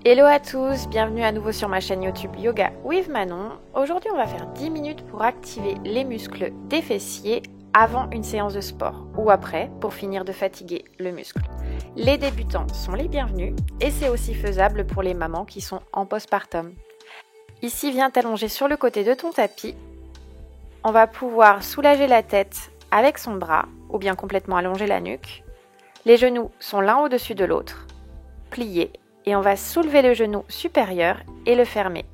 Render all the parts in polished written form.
Hello à tous, bienvenue à nouveau sur ma chaîne YouTube Yoga with Manon. Aujourd'hui on va faire 10 minutes pour activer les muscles des fessiers avant une séance de sport ou après pour finir de fatiguer le muscle. Les débutants sont les bienvenus et c'est aussi faisable pour les mamans qui sont en postpartum. Ici, viens t'allonger sur le côté de ton tapis. On va pouvoir soulager la tête avec son bras ou bien complètement allonger la nuque. Les genoux sont l'un au-dessus de l'autre, pliés. Et on va soulever le genou supérieur et le fermer.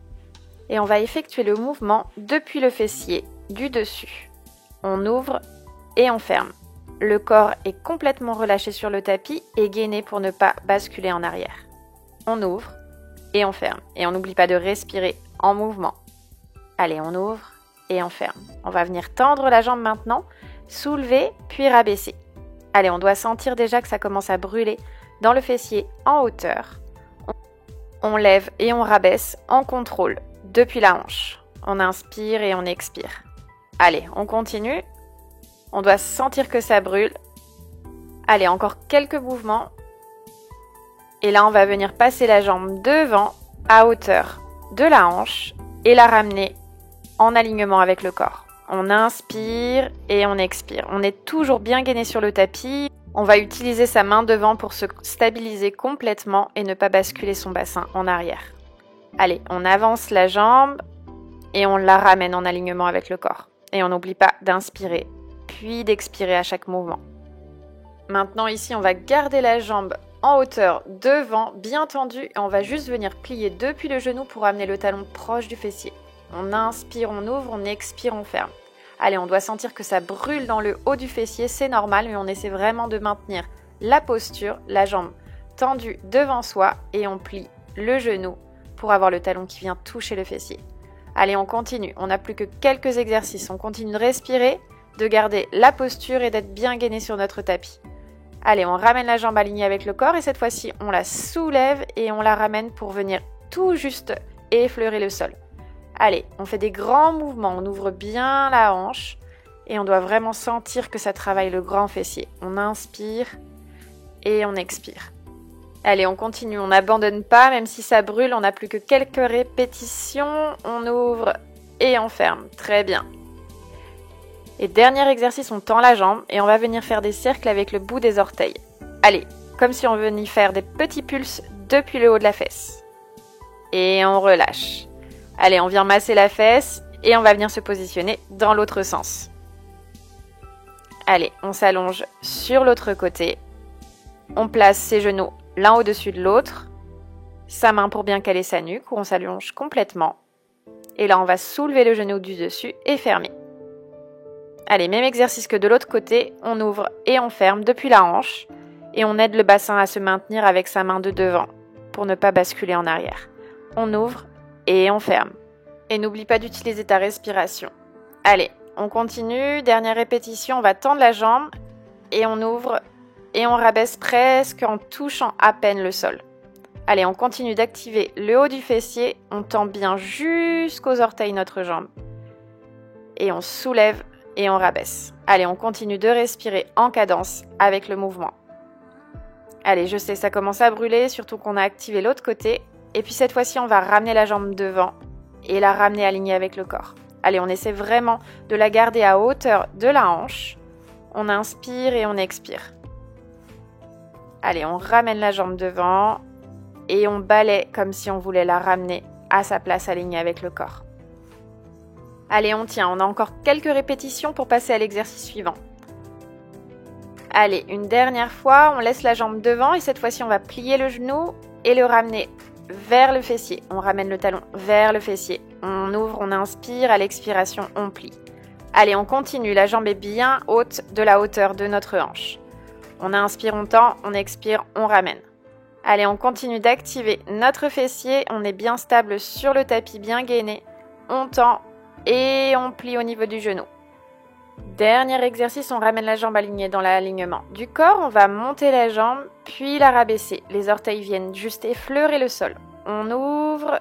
Et on va effectuer le mouvement depuis le fessier du dessus. On ouvre et on ferme. Le corps est complètement relâché sur le tapis et gainé pour ne pas basculer en arrière. On ouvre et on ferme. Et on n'oublie pas de respirer en mouvement. Allez, on ouvre et on ferme. On va venir tendre la jambe maintenant, soulever puis rabaisser. Allez, on doit sentir déjà que ça commence à brûler dans le fessier en hauteur. On lève et on rabaisse en contrôle depuis la hanche. On inspire et on expire. Allez, on continue. On doit sentir que ça brûle. Allez, encore quelques mouvements. Et là, on va venir passer la jambe devant à hauteur de la hanche et la ramener en alignement avec le corps. On inspire et on expire. On est toujours bien gainé sur le tapis. On va utiliser sa main devant pour se stabiliser complètement et ne pas basculer son bassin en arrière. Allez, on avance la jambe et on la ramène en alignement avec le corps. Et on n'oublie pas d'inspirer, puis d'expirer à chaque mouvement. Maintenant ici, on va garder la jambe en hauteur devant, bien tendue, et on va juste venir plier depuis le genou pour amener le talon proche du fessier. On inspire, on ouvre, on expire, on ferme. Allez, on doit sentir que ça brûle dans le haut du fessier, c'est normal, mais on essaie vraiment de maintenir la posture, la jambe tendue devant soi et on plie le genou pour avoir le talon qui vient toucher le fessier. Allez, on continue, on n'a plus que quelques exercices, on continue de respirer, de garder la posture et d'être bien gainé sur notre tapis. Allez, on ramène la jambe alignée avec le corps et cette fois-ci, on la soulève et on la ramène pour venir tout juste effleurer le sol. Allez, on fait des grands mouvements, on ouvre bien la hanche et on doit vraiment sentir que ça travaille le grand fessier. On inspire et on expire. Allez, on continue, on n'abandonne pas, même si ça brûle, on n'a plus que quelques répétitions. On ouvre et on ferme. Très bien. Et dernier exercice, on tend la jambe et on va venir faire des cercles avec le bout des orteils. Allez, comme si on venait faire des petits pulses depuis le haut de la fesse. Et on relâche. Allez, on vient masser la fesse et on va venir se positionner dans l'autre sens. Allez, on s'allonge sur l'autre côté. On place ses genoux l'un au-dessus de l'autre. Sa main pour bien caler sa nuque où on s'allonge complètement. Et là, on va soulever le genou du dessus et fermer. Allez, même exercice que de l'autre côté. On ouvre et on ferme depuis la hanche. Et on aide le bassin à se maintenir avec sa main de devant pour ne pas basculer en arrière. On ouvre et on ferme. Et n'oublie pas d'utiliser ta respiration. Allez, on continue. Dernière répétition, on va tendre la jambe et on ouvre et on rabaisse presque en touchant à peine le sol. Allez, on continue d'activer le haut du fessier. On tend bien jusqu'aux orteils notre jambe. Et on soulève et on rabaisse. Allez, on continue de respirer en cadence avec le mouvement. Allez, je sais, ça commence à brûler, surtout qu'on a activé l'autre côté. Et puis cette fois-ci, on va ramener la jambe devant et la ramener alignée avec le corps. Allez, on essaie vraiment de la garder à hauteur de la hanche. On inspire et on expire. Allez, on ramène la jambe devant et on balaie comme si on voulait la ramener à sa place alignée avec le corps. Allez, on tient. On a encore quelques répétitions pour passer à l'exercice suivant. Allez, une dernière fois, on laisse la jambe devant et cette fois-ci, on va plier le genou et le ramener vers le fessier. On ramène le talon vers le fessier. On ouvre, on inspire. À l'expiration, on plie. Allez, on continue. La jambe est bien haute de la hauteur de notre hanche. On inspire, on tend. On expire, on ramène. Allez, on continue d'activer notre fessier. On est bien stable sur le tapis, bien gainé. On tend et on plie au niveau du genou. Dernier exercice, on ramène la jambe alignée dans l'alignement du corps. On va monter la jambe, puis la rabaisser. Les orteils viennent juste effleurer le sol. On ouvre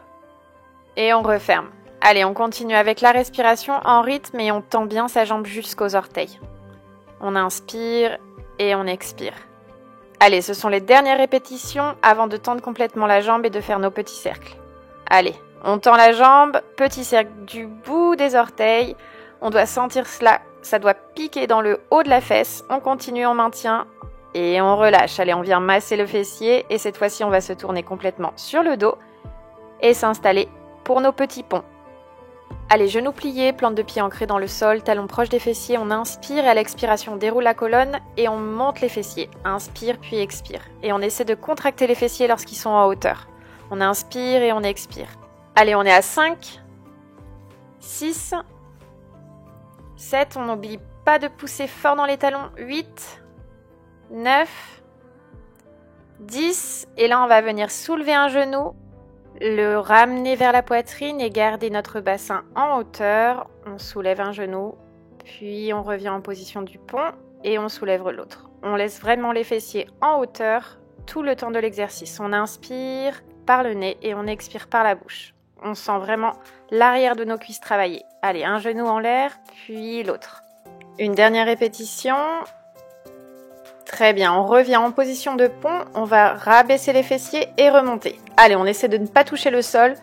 et on referme. Allez, on continue avec la respiration en rythme et on tend bien sa jambe jusqu'aux orteils. On inspire et on expire. Allez, ce sont les dernières répétitions avant de tendre complètement la jambe et de faire nos petits cercles. Allez, on tend la jambe, petit cercle du bout des orteils. On doit sentir cela, ça doit piquer dans le haut de la fesse. On continue, on maintient et on relâche. Allez, on vient masser le fessier et cette fois-ci, on va se tourner complètement sur le dos et s'installer pour nos petits ponts. Allez, genoux pliés, plante de pied ancrée dans le sol, talons proches des fessiers. On inspire et à l'expiration, on déroule la colonne et on monte les fessiers. Inspire puis expire. Et on essaie de contracter les fessiers lorsqu'ils sont en hauteur. On inspire et on expire. Allez, on est à 5, 6, 7. On n'oublie pas de pousser fort dans les talons. 8, 9, 10. Et là, on va venir soulever un genou, le ramener vers la poitrine et garder notre bassin en hauteur. On soulève un genou, puis on revient en position du pont et on soulève l'autre. On laisse vraiment les fessiers en hauteur tout le temps de l'exercice. On inspire par le nez et on expire par la bouche. On sent vraiment l'arrière de nos cuisses travailler. Allez, un genou en l'air, puis l'autre. Une dernière répétition. Très bien, on revient en position de pont, on va rabaisser les fessiers et remonter. Allez, on essaie de ne pas toucher le sol.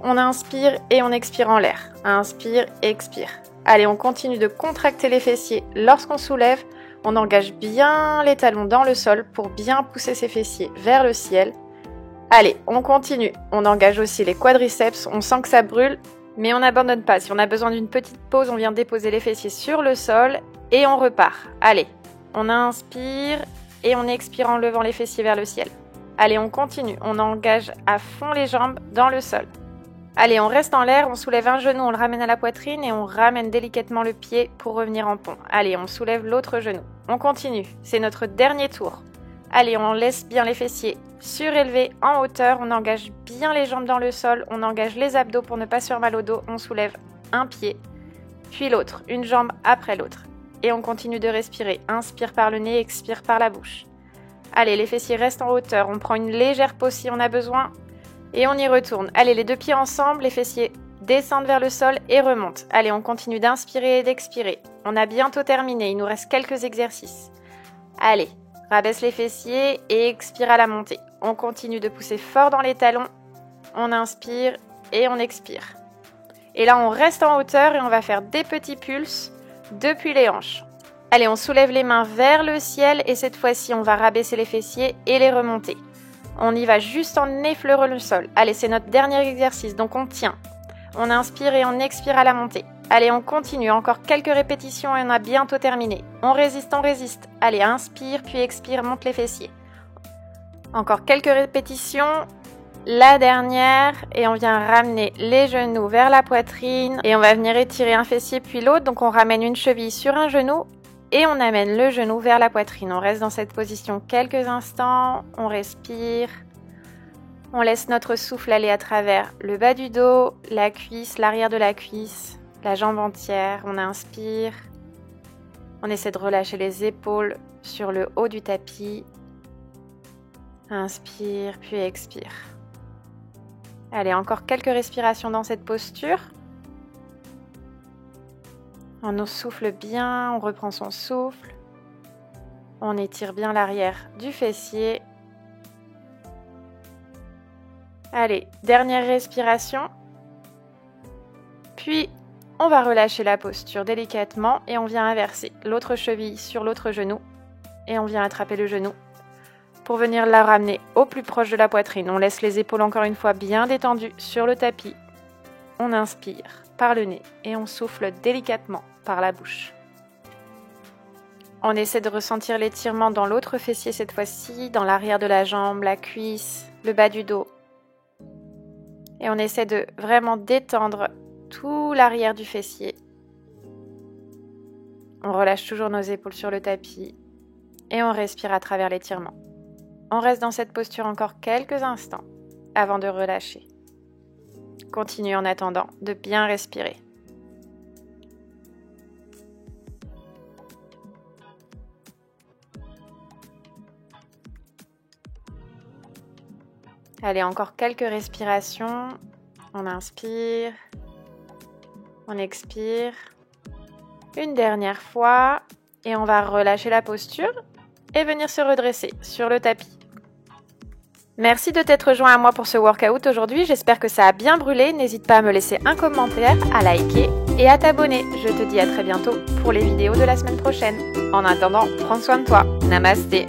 On inspire et on expire en l'air. Inspire, expire. Allez, on continue de contracter les fessiers lorsqu'on soulève. On engage bien les talons dans le sol pour bien pousser ses fessiers vers le ciel. Allez, on continue. On engage aussi les quadriceps. On sent que ça brûle, mais on n'abandonne pas. Si on a besoin d'une petite pause, on vient déposer les fessiers sur le sol et on repart. Allez. On inspire et on expire en levant les fessiers vers le ciel. Allez, on continue. On engage à fond les jambes dans le sol. Allez, on reste en l'air, on soulève un genou, on le ramène à la poitrine et on ramène délicatement le pied pour revenir en pont. Allez, on soulève l'autre genou. On continue. C'est notre dernier tour. Allez, on laisse bien les fessiers surélevés en hauteur. On engage bien les jambes dans le sol. On engage les abdos pour ne pas se faire mal au dos. On soulève un pied, puis l'autre, une jambe après l'autre. Et on continue de respirer. Inspire par le nez, expire par la bouche. Allez, les fessiers restent en hauteur. On prend une légère pause si on a besoin. Et on y retourne. Allez, les deux pieds ensemble, les fessiers descendent vers le sol et remontent. Allez, on continue d'inspirer et d'expirer. On a bientôt terminé. Il nous reste quelques exercices. Allez, rabaisse les fessiers et expire à la montée. On continue de pousser fort dans les talons. On inspire et on expire. Et là, on reste en hauteur et on va faire des petits pulses depuis les hanches. Allez, on soulève les mains vers le ciel et cette fois-ci, on va rabaisser les fessiers et les remonter. On y va juste en effleurant le sol. Allez, c'est notre dernier exercice, donc on tient. On inspire et on expire à la montée. Allez, on continue. Encore quelques répétitions et on a bientôt terminé. On résiste, on résiste. Allez, inspire, puis expire, monte les fessiers. Encore quelques répétitions. La dernière, et on vient ramener les genoux vers la poitrine et on va venir étirer un fessier puis l'autre. Donc on ramène une cheville sur un genou et on amène le genou vers la poitrine. On reste dans cette position quelques instants, on respire, on laisse notre souffle aller à travers le bas du dos, la cuisse, l'arrière de la cuisse, la jambe entière. On inspire, on essaie de relâcher les épaules sur le haut du tapis. Inspire puis expire. Allez, encore quelques respirations dans cette posture. On nous souffle bien, on reprend son souffle. On étire bien l'arrière du fessier. Allez, dernière respiration. Puis, on va relâcher la posture délicatement et on vient inverser l'autre cheville sur l'autre genou. Et on vient attraper le genou pour venir la ramener au plus proche de la poitrine. On laisse les épaules encore une fois bien détendues sur le tapis. On inspire par le nez et on souffle délicatement par la bouche. On essaie de ressentir l'étirement dans l'autre fessier cette fois-ci, dans l'arrière de la jambe, la cuisse, le bas du dos. Et on essaie de vraiment détendre tout l'arrière du fessier. On relâche toujours nos épaules sur le tapis et on respire à travers l'étirement. On reste dans cette posture encore quelques instants avant de relâcher. Continue en attendant de bien respirer. Allez, encore quelques respirations. On inspire. On expire. Une dernière fois. Et on va relâcher la posture. et venir se redresser sur le tapis. Merci de t'être joint à moi pour ce workout aujourd'hui, j'espère que ça a bien brûlé. N'hésite pas à me laisser un commentaire, à liker et à t'abonner. Je te dis à très bientôt pour les vidéos de la semaine prochaine. En attendant, prends soin de toi. Namasté.